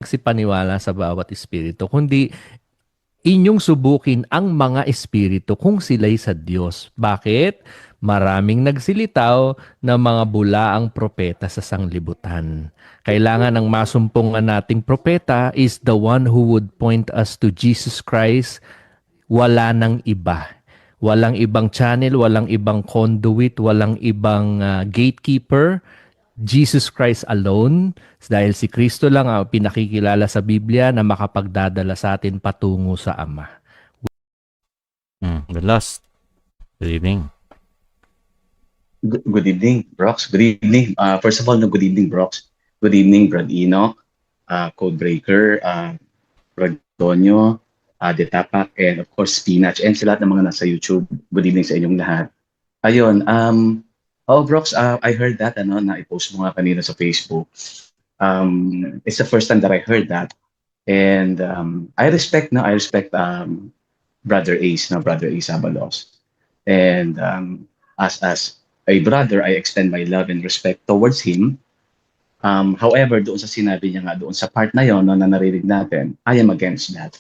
pagsipaniwala sa bawat espiritu, kundi inyong subukin ang mga espiritu kung sila'y sa Diyos. Bakit? Maraming nagsilitaw na mga bulaang propeta sa sanglibutan. Kailangan ng masumpungan nating propeta is the one who would point us to Jesus Christ. Wala nang iba. Walang ibang channel, walang ibang conduit, walang ibang gatekeeper. Jesus Christ alone, dahil si Kristo lang ang pinakikilala sa Biblia na makapagdadala sa atin patungo sa Ama. The last. Good evening. Good evening, Brox. Good evening. First of all, good evening, Brox. Good evening, Brad Enoch, Codebreaker, Brad Tonyo, Detapak, and of course, Spinach, and sa lahat ng mga nasa YouTube. Good evening sa inyong lahat. Ayun, Brox, I heard that, na i-post mo nga kanina sa Facebook. It's the first time that I heard that. And I respect Brother Ace, Brother Ace Abalos. And as a brother, I extend my love and respect towards him. However, doon sa sinabi niya nga, doon sa part na yon, na naririnig natin, I am against that.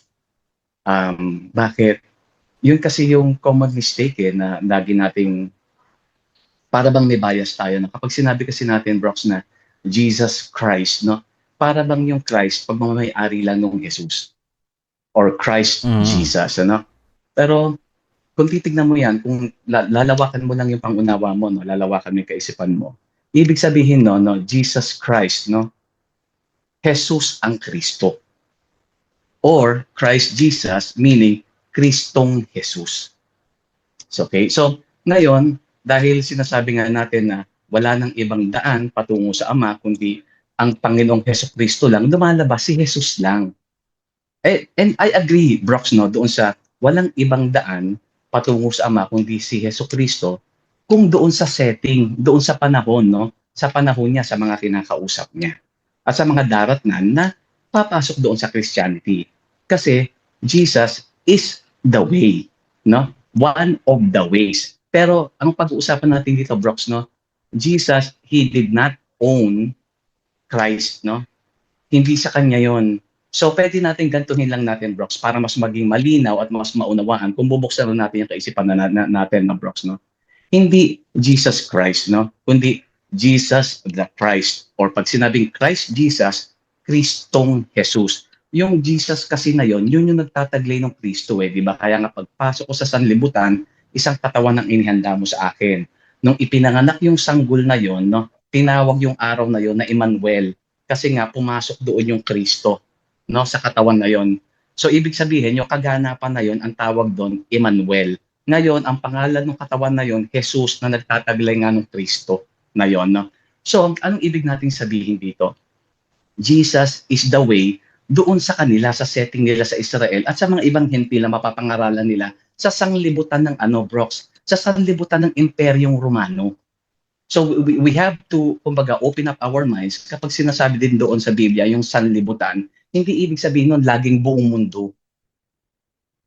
Bakit? Yun kasi yung common mistake na lagi nating para bang may bias tayo na kapag sinabi kasi natin, Brox, na Jesus Christ, para bang yung Christ pagmamayari lang ng Jesus or Christ Jesus, Pero kung titignan mo yan, kung lalawakan mo lang yung pangunawa mo, lalawakan mo yung kaisipan mo, ibig sabihin, Jesus Christ, Jesus ang Kristo. Or Christ Jesus, meaning Kristong Jesus. Okay? So, ngayon, dahil sinasabi nga natin na wala nang ibang daan patungo sa Ama, kundi ang Panginoong Hesukristo lang, lumalabas si Jesus lang. And I agree, Brox, doon sa walang ibang daan patungo sa Ama, kundi si Hesukristo, kung doon sa setting, doon sa panahon, sa panahon niya, sa mga kinakausap niya. At sa mga daratnan na papasok doon sa Christianity. Kasi Jesus is the way, one of the ways. Pero ang pag-uusapan natin dito, Brox, Jesus, he did not own Christ, Hindi sa kanya yon. So pwede natin gantuhin lang natin, Brox, para mas maging malinaw at mas maunawaan kung bubuksan natin yung kaisipan natin, Brox, Hindi Jesus Christ, kundi Jesus the Christ. Or pag sinabing Christ Jesus, Kristong Jesus. Yung Jesus kasi na yon, yun yung nagtataglay ng Kristo, di ba? Kaya nga pagpasok ko sa sanlibutan, isang katawan ng inihanda mo sa akin. Nung ipinanganak yung sanggol na yon, tinawag yung araw na yon na Emmanuel. Kasi nga pumasok doon yung Kristo, sa katawan na yon. So ibig sabihin, yung kaganapan na yon, ang tawag doon Emmanuel. Ngayon, ang pangalan ng katawan na yon, Jesus, na nagtataglay nga ng Kristo na yon. So anong ibig nating sabihin dito? Jesus is the way doon sa kanila, sa setting nila sa Israel at sa mga ibang hentil na mapapangaralan nila sa sanglibutan ng Brox, sa sanglibutan ng Imperyong Romano. So we have to, kumbaga, open up our minds kapag sinasabi din doon sa Biblia yung sanlibutan, hindi ibig sabihin nun laging buong mundo.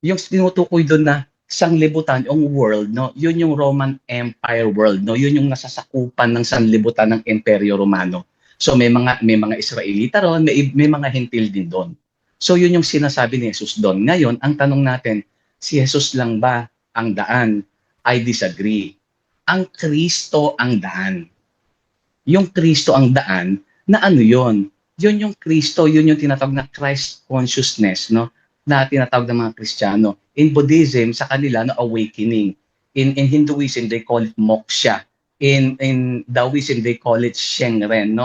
Yung tinutukoy doon na sanglibutan, yung world, yun yung Roman Empire world, yun yung nasasakupan ng sanlibutan ng Imperyo Romano. So may mga Israelita ron, may mga hentil din doon. So yun yung sinasabi ni Jesus doon. Ngayon, ang tanong natin, si Jesus lang ba ang daan? I disagree. Ang Kristo ang daan. Yung Kristo ang daan, na ano yun? Yun yung Kristo, yun yung tinatawag na Christ consciousness, na tinatawag ng mga Kristiyano. In Buddhism, sa kanila, awakening. In Hinduism, they call it moksha. In Taoism, they call it shengren,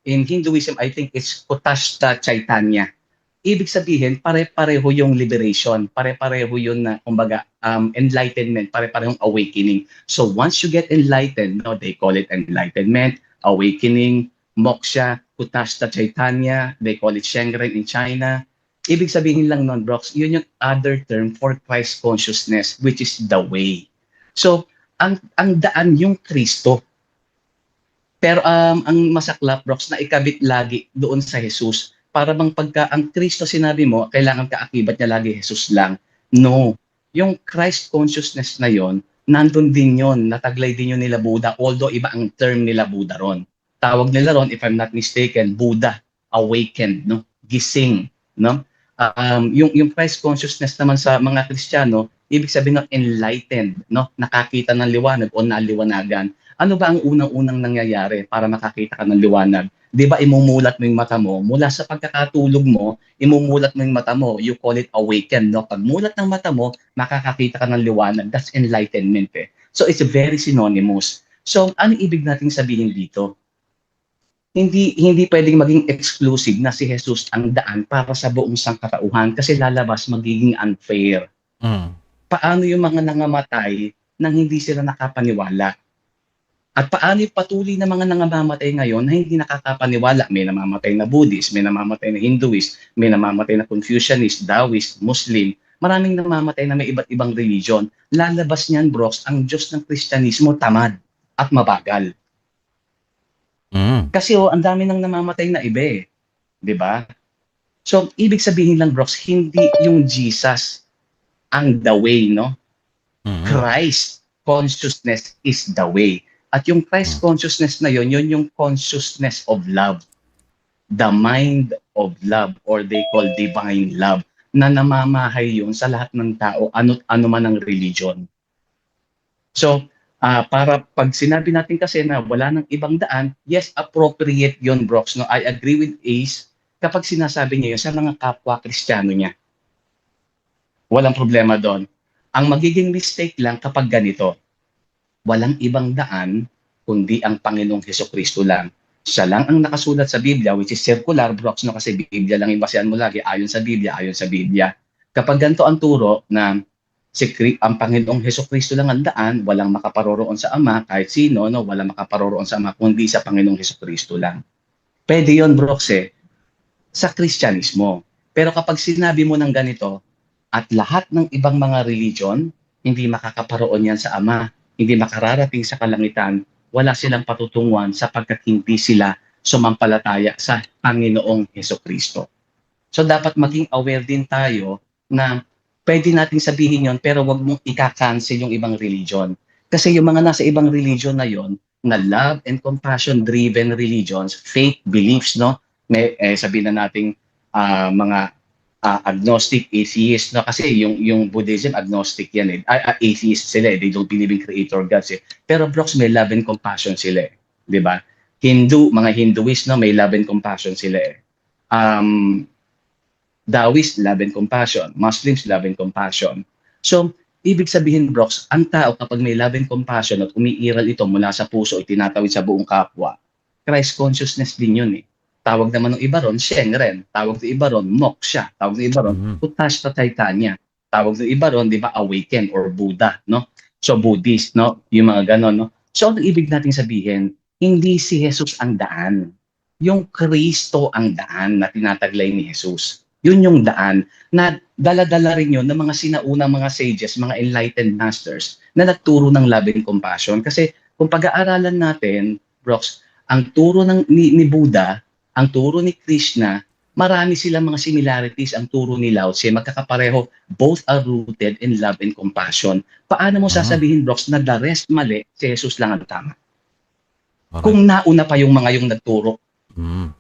In Hinduism, I think it's Kutashta Chaitanya. Ibig sabihin, pare-pareho yung liberation, pare-pareho yun na, kumbaga, enlightenment, pare-parehong awakening. So once you get enlightened, they call it enlightenment, awakening, moksha, Kutashta Chaitanya, they call it Shengren in China. Ibig sabihin lang nun, Brox, yun yung other term for Christ consciousness, which is the way. So, ang daan yung Kristo. Pero ang masaklap, Brox, na ikabit lagi doon sa Jesus, para bang pagka ang Kristo sinabi mo, kailangan kaakibat niya lagi Jesus lang. No. Yung Christ consciousness na yon, nandun din yon, nataglay din yun nila Buddha, although iba ang term nila Buddha ron. Tawag nila ron, if I'm not mistaken, Buddha, awakened, gising, no? Yung Christ consciousness naman sa mga Kristiyano, ibig sabihin ng enlightened, no? Nakakita ng liwanag o naliwanagan. Ano ba ang unang-unang nangyayari para makakita ka ng liwanag? 'Di ba imumulat mo yung mata mo mula sa pagkakatulog mo, imumulat mo yung mata mo, you call it awaken, no? Pag mulat ng mata mo, makakakita ka ng liwanag. That's enlightenment eh. So it's very synonymous. So ano ibig nating sabihin dito? Hindi pwedeng maging exclusive na si Jesus ang daan para sa buong sangkatauhan kasi lalabas magiging unfair. Mm. Paano yung mga nangamatay nang hindi sila nakapaniwala? At paano yung patuloy na mga nangamatay ngayon na hindi nakakapaniwala? May namamatay na Buddhist, may namamatay na Hinduist, may namamatay na Confucianist, Taoist, Muslim. Maraming namamatay na may iba't ibang religion. Lalabas niyan, bros, ang Diyos ng Kristyanismo tamad at mabagal. Mm. Kasi ang dami nang namamatay na iba eh. 'Di ba? So, ibig sabihin lang, bros, hindi yung Jesus ang the way, no? Mm. Christ consciousness is the way. At yung Christ consciousness na yun yung consciousness of love. The mind of love or they call divine love na namamahay yun sa lahat ng tao, ano man ang religion. So, para pag sinabi natin kasi na wala nang ibang daan, yes, appropriate yon, Brox. No? I agree with Ace kapag sinasabi niya yun sa mga kapwa Kristiyano niya. Walang problema doon. Ang magiging mistake lang kapag ganito, walang ibang daan kundi ang Panginoong Hesukristo lang. Siya lang ang nakasulat sa Biblia, which is circular, Brox, no? Kasi Biblia lang yung basehan mo lagi, ayon sa Biblia. Kapag ganito ang turo na ang Panginoong Hesukristo lang ang daan, walang makaparoroon sa Ama, kahit sino, no, walang makaparoroon sa Ama, kundi sa Panginoong Hesukristo lang. Pwede yun, Brox, sa Kristyanismo. Pero kapag sinabi mo ng ganito, at lahat ng ibang mga religion, hindi makakaparoon yan sa Ama, hindi makararating sa kalangitan, wala silang patutunguhan sapagkat hindi sila sumampalataya sa Panginoong Hesukristo. So dapat maging aware din tayo na pwede nating sabihin yon pero wag mong ika-cancel yung ibang religion. Kasi yung mga nasa ibang religion na yon, na love and compassion driven religions, faith beliefs, no? May sabihin na nating mga agnostic, atheist, no? Kasi yung Buddhism agnostic yan atheist sila they don't believe in creator gods Pero Brox, may love and compassion sila 'di ba? Mga Hinduist, no, may love and compassion sila Taoist, love and compassion. Muslims, love and compassion. So, ibig sabihin, Brox, ang tao kapag may love and compassion at umiiral ito mula sa puso at tinatawid sa buong kapwa, Christ consciousness din yun Tawag naman ng iba ron, Shenren. Tawag ng iba ron, Moksha. Tawag ng iba ron, Utashta Chaitanya. Tawag ng iba ron, di ba, Awaken or Buddha, no? So, Buddhist, no? Yung mga ganon, no? So, ang ibig natin sabihin, hindi si Jesus ang daan. Yung Kristo ang daan na tinataglay ni Jesus. Yun yung daan na dala-dala rin yun ng mga sinaunang mga sages, mga enlightened masters na nagturo ng love and compassion. Kasi kung pag-aaralan natin, Brox, ang turo ni Buddha, ang turo ni Krishna, marami silang mga similarities. Ang turo ni Lao Tse, magkakapareho, both are rooted in love and compassion. Paano mo sasabihin, Brox, na the rest mali, si Jesus lang ang tama? Alright. Kung nauna pa yung mga yung nagturo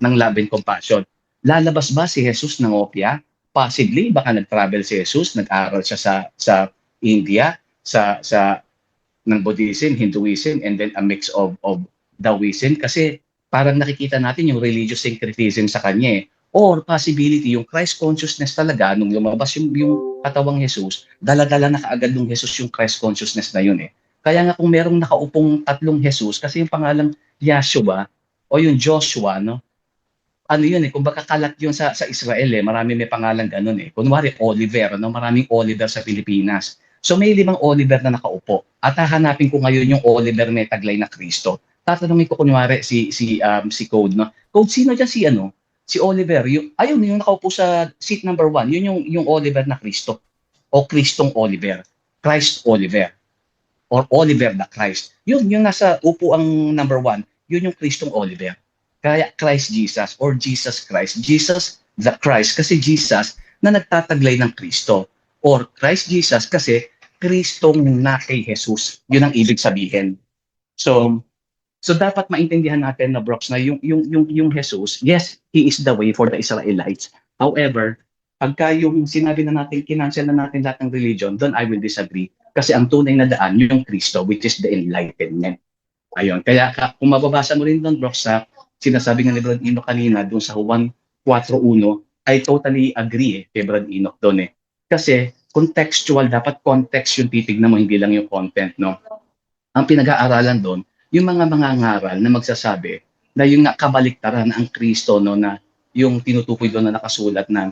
ng love and compassion. Lalabas ba si Jesus ng opya? Possibly, baka nag-travel si Jesus, nag-aral siya sa India, ng Buddhism, Hinduism, and then a mix of Taoism. Kasi parang nakikita natin yung religious syncretism sa kanya Or possibility, yung Christ consciousness talaga, nung lumabas yung katawang Jesus, dala-dala na kaagad ng Jesus yung Christ consciousness na yun Kaya nga kung merong nakaupong tatlong Jesus, kasi yung pangalang Yahshua, o yung Joshua, no? Ano yun kumbaga kalat yun sa Israel marami may pangalan ganun Kunwari Oliver, no? Maraming Oliver sa Pilipinas. So may 5 Oliver na nakaupo. At hahanapin ko ngayon yung Oliver na taglay na Kristo. Tatanungin ko kunwari si Code, no? Code, sino diyan si Oliver? Yung nakaupo sa seat number 1, yun yung Oliver na Kristo. O Kristong Oliver. Christ Oliver. Or Oliver the Christ. Yun yung nasa upo ang number 1, yun yung Kristong Oliver. Kaya Christ Jesus or Jesus Christ. Jesus the Christ kasi Jesus na nagtataglay ng Kristo. Or Christ Jesus kasi Kristong na kay Jesus. Yun ang ibig sabihin. So dapat maintindihan natin na Brox na yung Jesus, yes, he is the way for the Israelites. However, pagka yung sinabi na natin, kinancel na natin lahat ng religion, then I will disagree. Kasi ang tunay na daan, yung Kristo, which is the enlightenment. Ayun. Kaya kung mababasa mo rin doon, bro, sa sinasabi nga ni Brad Enoch kanina, doon sa Juan 4:1, I totally agree kay Brad Enoch doon Kasi contextual, dapat context yung titignan mo, hindi lang yung content, no? Ang pinag-aaralan doon, yung mga mangangaral na magsasabi na yung kabaliktaran ang Kristo, no, na yung tinutukoy doon na nakasulat na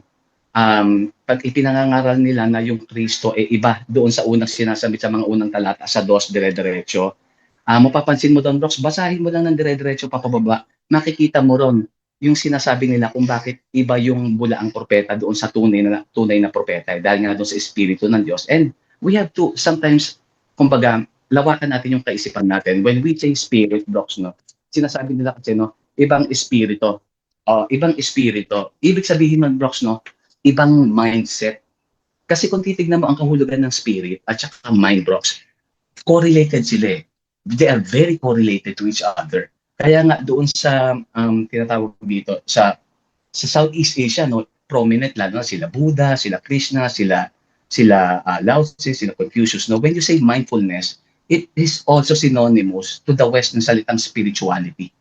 pag ipinangangaral nila na yung Kristo iba doon sa unang sinasabit sa mga unang talata sa 2 dire-diretso. Mapapansin mo doon, Brox, basahin mo lang ng dire-diretso papababa, makikita mo ron yung sinasabi nila kung bakit iba yung bulaang propeta doon sa tunay na propeta dahil nga doon sa Espiritu ng Diyos. And we have to sometimes, kumbaga, lawakan natin yung kaisipan natin. When we say spirit, Brox, no, sinasabi nila kasi, no, ibang espiritu. Ibang espiritu. Ibig sabihin man, Brox, no, ibang mindset. Kasi kung titignan mo ang kahulugan ng spirit at saka mind, Brox, correlated sila They are very correlated to each other. Kaya nga doon sa tinatawag dito sa Southeast Asia, no, prominent lalo na sila Buddha, sila Krishna, sila Lao Tzu, sila Confucius. No, when you say mindfulness, it is also synonymous to the West ng salitang spirituality.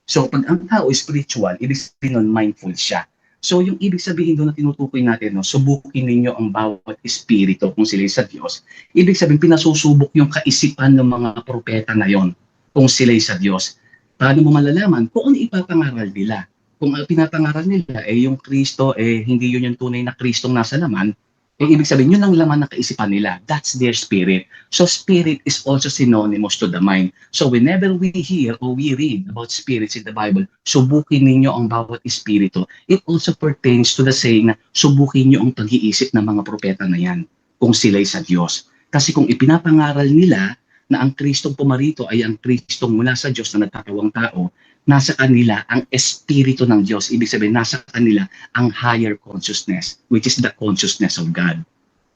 So pag ang tao is spiritual, ibig sabihin nun mindful siya. So yung ibig sabihin doon na tinutukoy natin, no, subukin ninyo ang bawat espiritu kung sila sa Diyos. Ibig sabihin, pinasusubok yung kaisipan ng mga propeta na yon kung sila sa Diyos. Paano mo malalaman? Kung ano ipapangaral nila. Kung pinapangaral nila, yung Kristo, hindi yun yung tunay na Kristong nasa laman, ibig sabihin, yun ang laman ng kaisipan nila. That's their spirit. So spirit is also synonymous to the mind. So whenever we hear or we read about spirits in the Bible, subukin ninyo ang bawat espiritu. It also pertains to the saying na subukin nyo ang pag-iisip ng mga propeta na yan kung sila'y sa Diyos. Kasi kung ipinapangaral nila na ang Kristong pumarito ay ang Kristong mula sa Diyos na nagkatawang tao, nasa kanila ang espiritu ng Diyos. Ibig sabihin, nasa kanila ang higher consciousness, which is the consciousness of God.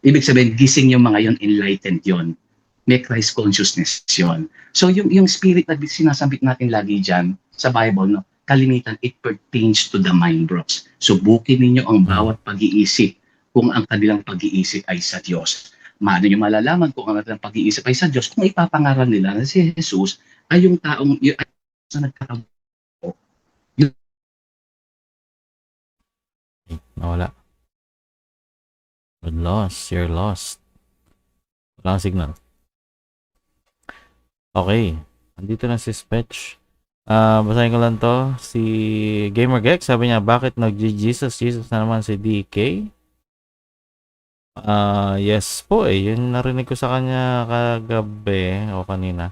Ibig sabihin, gising yung mga yon, enlightened yon. May Christ consciousness yon. So yung spirit na sinasambit natin lagi dyan sa Bible, no, kalimitan, it pertains to the mind, bros. Subukin ninyo ang bawat pag-iisip kung ang kanilang pag-iisip ay sa Diyos. Maano nyo malalaman kung ang kanilang pag-iisip ay sa Diyos kung ipapangaral nila na si Jesus ay yung taong na nagkakaroon. Nawala. You're lost. You're lost. Wala kang signal. Okay. Andito na si Spetch. Basahin ko lang to. Si GamerGex, sabi niya, bakit nag-Jesus na naman si DK? Yes po Yun narinig ko sa kanya kagabi o kanina.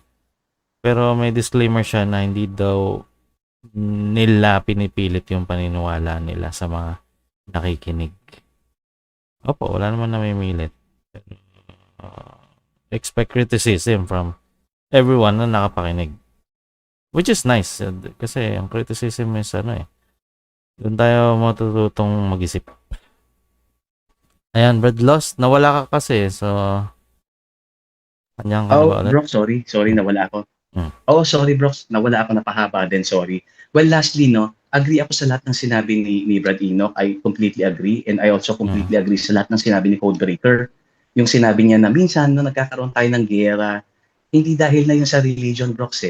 Pero may disclaimer siya na hindi daw nila pinipilit yung paniniwala nila sa mga nakikinig. Opo, wala naman na may milit. Expect criticism from everyone na nakapakinig. Which is nice. Kasi ang criticism is doon tayo matututong mag-isip. Ayan, Brad Lost. Nawala ka kasi. So, kanyang Brock, sorry. Sorry, nawala ako. Sorry, Brock. Nawala ako, napahaba din. Sorry. Well, lastly, no, agree ako sa lahat ng sinabi ni Brad Enoch. I completely agree. And I also completely agree sa lahat ng sinabi ni Codebreaker. Yung sinabi niya na minsan, no, nagkakaroon tayo ng giyera, hindi dahil na yun sa religion, Brox,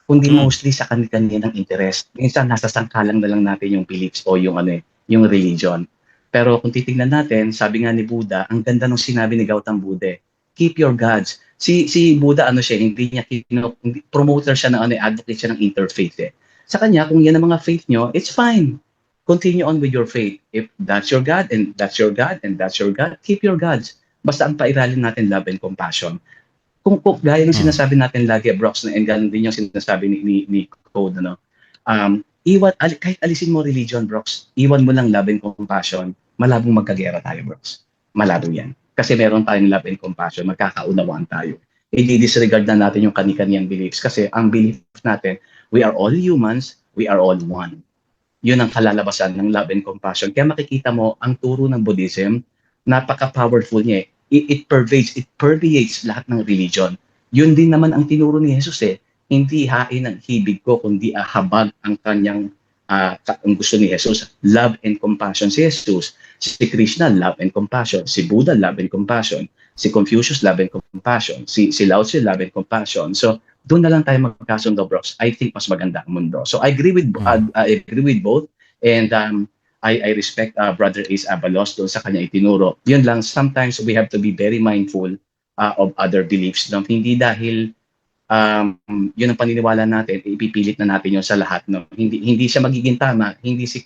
kundi mostly sa kanya ng interest. Minsan, nasa sangkalang na lang natin yung beliefs o yung religion. Pero kung titignan natin, sabi nga ni Buddha, ang ganda ng sinabi ni Gautam Buddha, keep your gods. Si Buddha, hindi niya, promoter siya ng advocate siya ng interfaith Sa kanya, kung yan ang mga faith nyo, it's fine. Continue on with your faith. If that's your God, and that's your God, and that's your God, keep your gods. Basta ang pairalin natin love and compassion. Kung gaya ng sinasabi natin lagi, Brox, and ganun din yung sinasabi ni Code, kahit alisin mo religion, Brox, iwan mo lang love and compassion, malabong magkagera tayo, Brox. Malabo yan. Kasi meron tayong love and compassion, magkakaunawaan tayo. I-disregard na natin yung kani-kaniyang beliefs kasi ang belief natin, we are all humans, we are all one. Yun ang kalalabasan ng love and compassion. Kaya makikita mo, ang turo ng Buddhism, napaka-powerful niya. It permeates lahat ng religion. Yun din naman ang tinuro ni Jesus Hindi hain ang hibig ko, kundi habag ang kanyang ang gusto ni Jesus, love and compassion si Jesus. Si Krishna, love and compassion. Si Buddha, love and compassion. Si Confucius, love and compassion. Si Lao Tzu, love and compassion. So, doon na lang tayo magkasundo, Brox. I think mas maganda ang mundo. So, I agree with I agree with both. And I respect Brother Ace Abalos doon sa kanya itinuro. Yun lang, sometimes we have to be very mindful of other beliefs. No? Hindi dahil yun ang paniniwala natin, ipipilit na natin yun sa lahat. No? Hindi siya magiging tama. Hindi si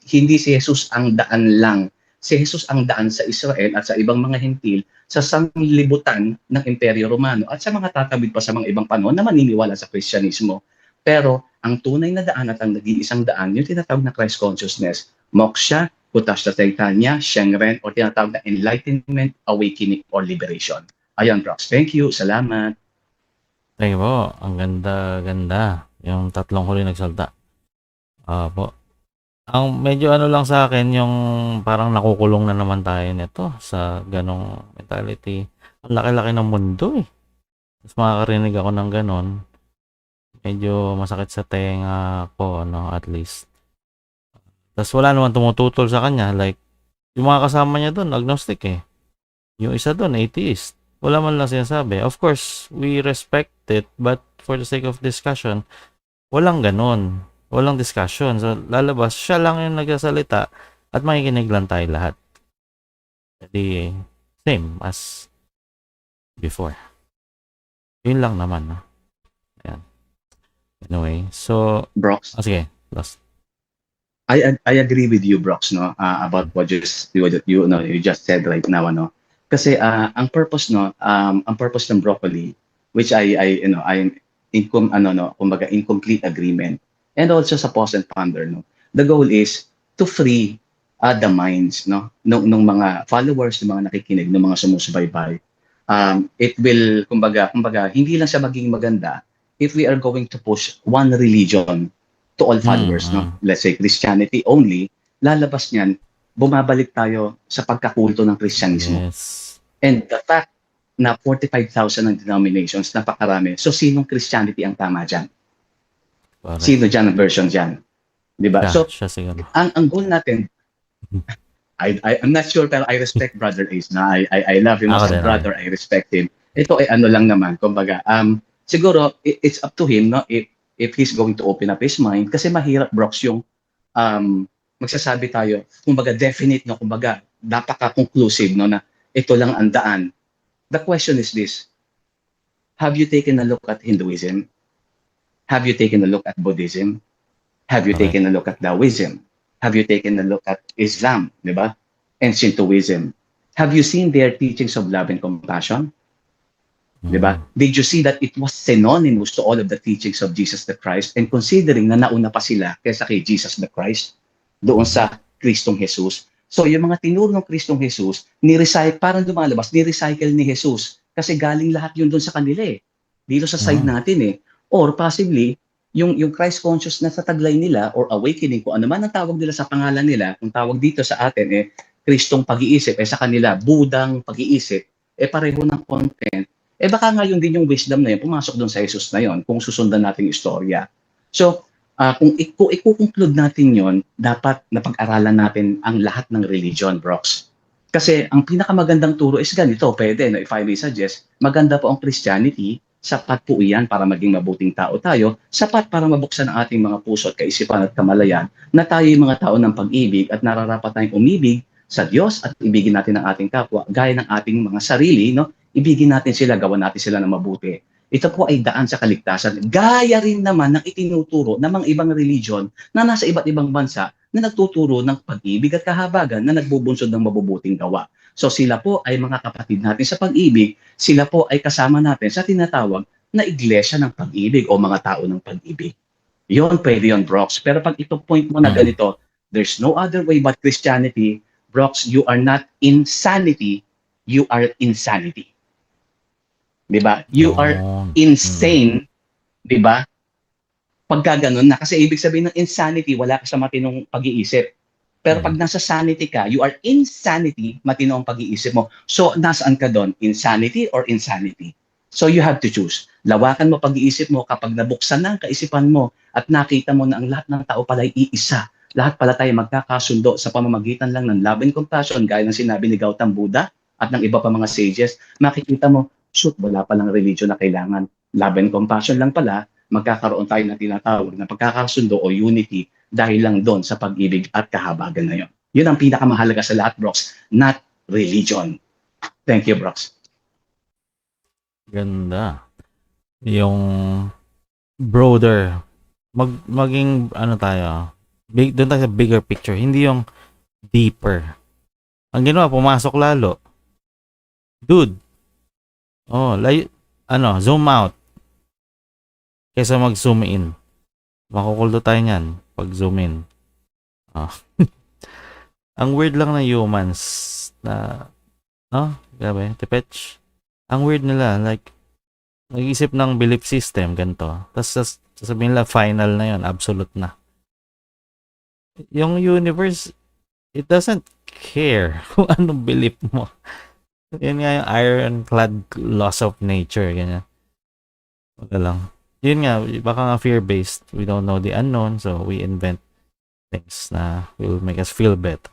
Jesus ang daan lang. Si Jesus ang daan sa Israel at sa ibang mga hentil sa sanglibutan ng Imperyo Romano at sa mga tatawid pa sa mga ibang panahon na maniniwala sa Kristyanismo. Pero ang tunay na daan at ang nag-iisang daan, yung tinatawag na Christ consciousness, moksha, Kutasya Chaitanya, Shengren, o tinatawag na enlightenment, awakening, or liberation. Ayan, Brox. Thank you. Salamat. Thank you po. Ang ganda. Yung tatlong huli nagsalta. Po. Ang medyo ano lang sa akin, yung parang nakukulong na naman tayo nito sa ganong mentality. Ang laki-laki ng mundo eh. Tapos makakarinig ako ng ganon. Medyo masakit sa tenga ko, at least. Tapos wala naman tumututol sa kanya. Like, yung mga kasama niya doon, agnostic eh. Yung isa doon, atheist. Wala man lang sinasabi. Of course, we respect it, but for the sake of discussion, walang ganon. Walang discussion. So, lalabas, siya lang yung nagsasalita at makikinig lang tayo lahat. Jadi, same as before. Yun lang naman, no? Ayan. Anyway, so, Brox. sige, last. I agree with you, Brox, no, about what you just said right now, ano. Kasi ang purpose ng broccoli, which I'm kumbaga incomplete agreement, and also sa pause and ponder, no. The goal is to free the minds, no, ng mga followers, ng mga nakikinig, ng mga sumusubaybay. It will kumbaga hindi lang siya maging maganda if we are going to push one religion to all followers, no? Let's say Christianity only, lalabas niyan, bumabalik tayo sa pagkakulto ng Kristyanismo. Yes. And the fact na 45,000 ang denominations, napakarami. So, sinong Christianity ang tama dyan? Correct. Sino dyan ang version dyan? Diba? So, siya siguro. ang goal natin, I'm not sure, pero I respect Brother Ace na I love him as a brother, I respect him. Ito ay ano lang naman, kumbaga, siguro, it's up to him, no? If he's going to open up his mind, kasi mahirap, Brox, yung magsasabi tayo, kumbaga definite, no? Kumbaga, napaka-conclusive, no? Na ito lang ang daan. The question is this: have you taken a look at Hinduism? Have you taken a look at Buddhism? Have you taken a look at Taoism? Have you taken a look at Islam, di ba? And Shintoism? Have you seen their teachings of love and compassion? Diba? Did you see that it was synonymous to all of the teachings of Jesus the Christ, and considering na nauna pa sila kaysa kay Jesus the Christ doon sa Kristong Jesus? So yung mga tinuro ng Kristong Jesus, parang lumalabas, ni-recycle ni Jesus kasi galing lahat yun doon sa kanila eh. Dito sa side natin eh. Or possibly, yung Christ consciousness sa taglay nila or awakening, kung ano man ang tawag nila sa pangalan nila, kung tawag dito sa atin eh, Kristong pag-iisip, sa kanila, Budang pag-iisip, pareho ng content. Baka nga yun din yung wisdom na yun, pumasok doon sa Jesus na yun, kung susundan natin yung istorya. So, kung i-conclude natin yun, dapat napag-aralan natin ang lahat ng religion, Brox. Kasi ang pinakamagandang turo is ganito, pwede, no? If I may suggest, maganda po ang Christianity, sapat po iyan para maging mabuting tao tayo, sapat para mabuksan ang ating mga puso at kaisipan at kamalayan, na tayo yung mga tao ng pag-ibig at nararapat tayong umibig sa Diyos at ibigin natin ang ating kapwa, gaya ng ating mga sarili, no? Ibigin natin sila, gawan natin sila ng mabuti. Ito po ay daan sa kaligtasan. Gaya rin naman ng itinuturo ng mga ibang religion na nasa iba't ibang bansa na nagtuturo ng pag-ibig at kahabagan na nagbubunsod ng mabubuting gawa. So sila po ay mga kapatid natin sa pag-ibig, sila po ay kasama natin sa tinatawag na iglesia ng pag-ibig o mga tao ng pag-ibig. Yun, pwede yun, Brox. Pero pag ito point mo na ganito, there's no other way but Christianity, Brox, you are not insanity, you are insanity. Diba? You are insane, diba? Pagka ganun na. Kasi ibig sabihin ng insanity, wala ka sa matinong pag-iisip. Pero pag nasa sanity ka, you are insanity, matino ang pag-iisip mo. So, nasaan ka doon? Insanity or insanity? So, you have to choose. Lawakan mo pag-iisip mo kapag nabuksan na ang kaisipan mo at nakita mo na ang lahat ng tao pala ay iisa lahat pala tayo magkakasundo sa pamamagitan lang ng love and compassion, gaya ng sinabi ni Gautam Buddha at ng iba pa mga sages. Makikita mo, shoot, wala palang religion na kailangan. Love and compassion lang pala, magkakaroon tayo na tinatawag na pagkakasundo o unity dahil lang doon sa pag-ibig at kahabagan na yun. Yun ang pinakamahalaga sa lahat, Brox, not religion. Thank you, Brox. Ganda. Yung broader, maging ano tayo, doon tayo sa bigger picture, hindi yung deeper. Ang ginawa, pumasok lalo. Dude, zoom out kaysa mag-zoom in. Makukulto tayo niyan pag zoom in. Ang weird lang ng humans na, grabe, tipetch. Ang weird nila, like, nag-isip ng belief system, ganito. Tapos sasabihin nila, final na yon, absolute na. Yung universe, it doesn't care kung anong belief mo. Yun nga yung ironclad laws of nature, ganyan. Wala lang. Yun nga, baka nga fear-based. We don't know the unknown, so we invent things na will make us feel better.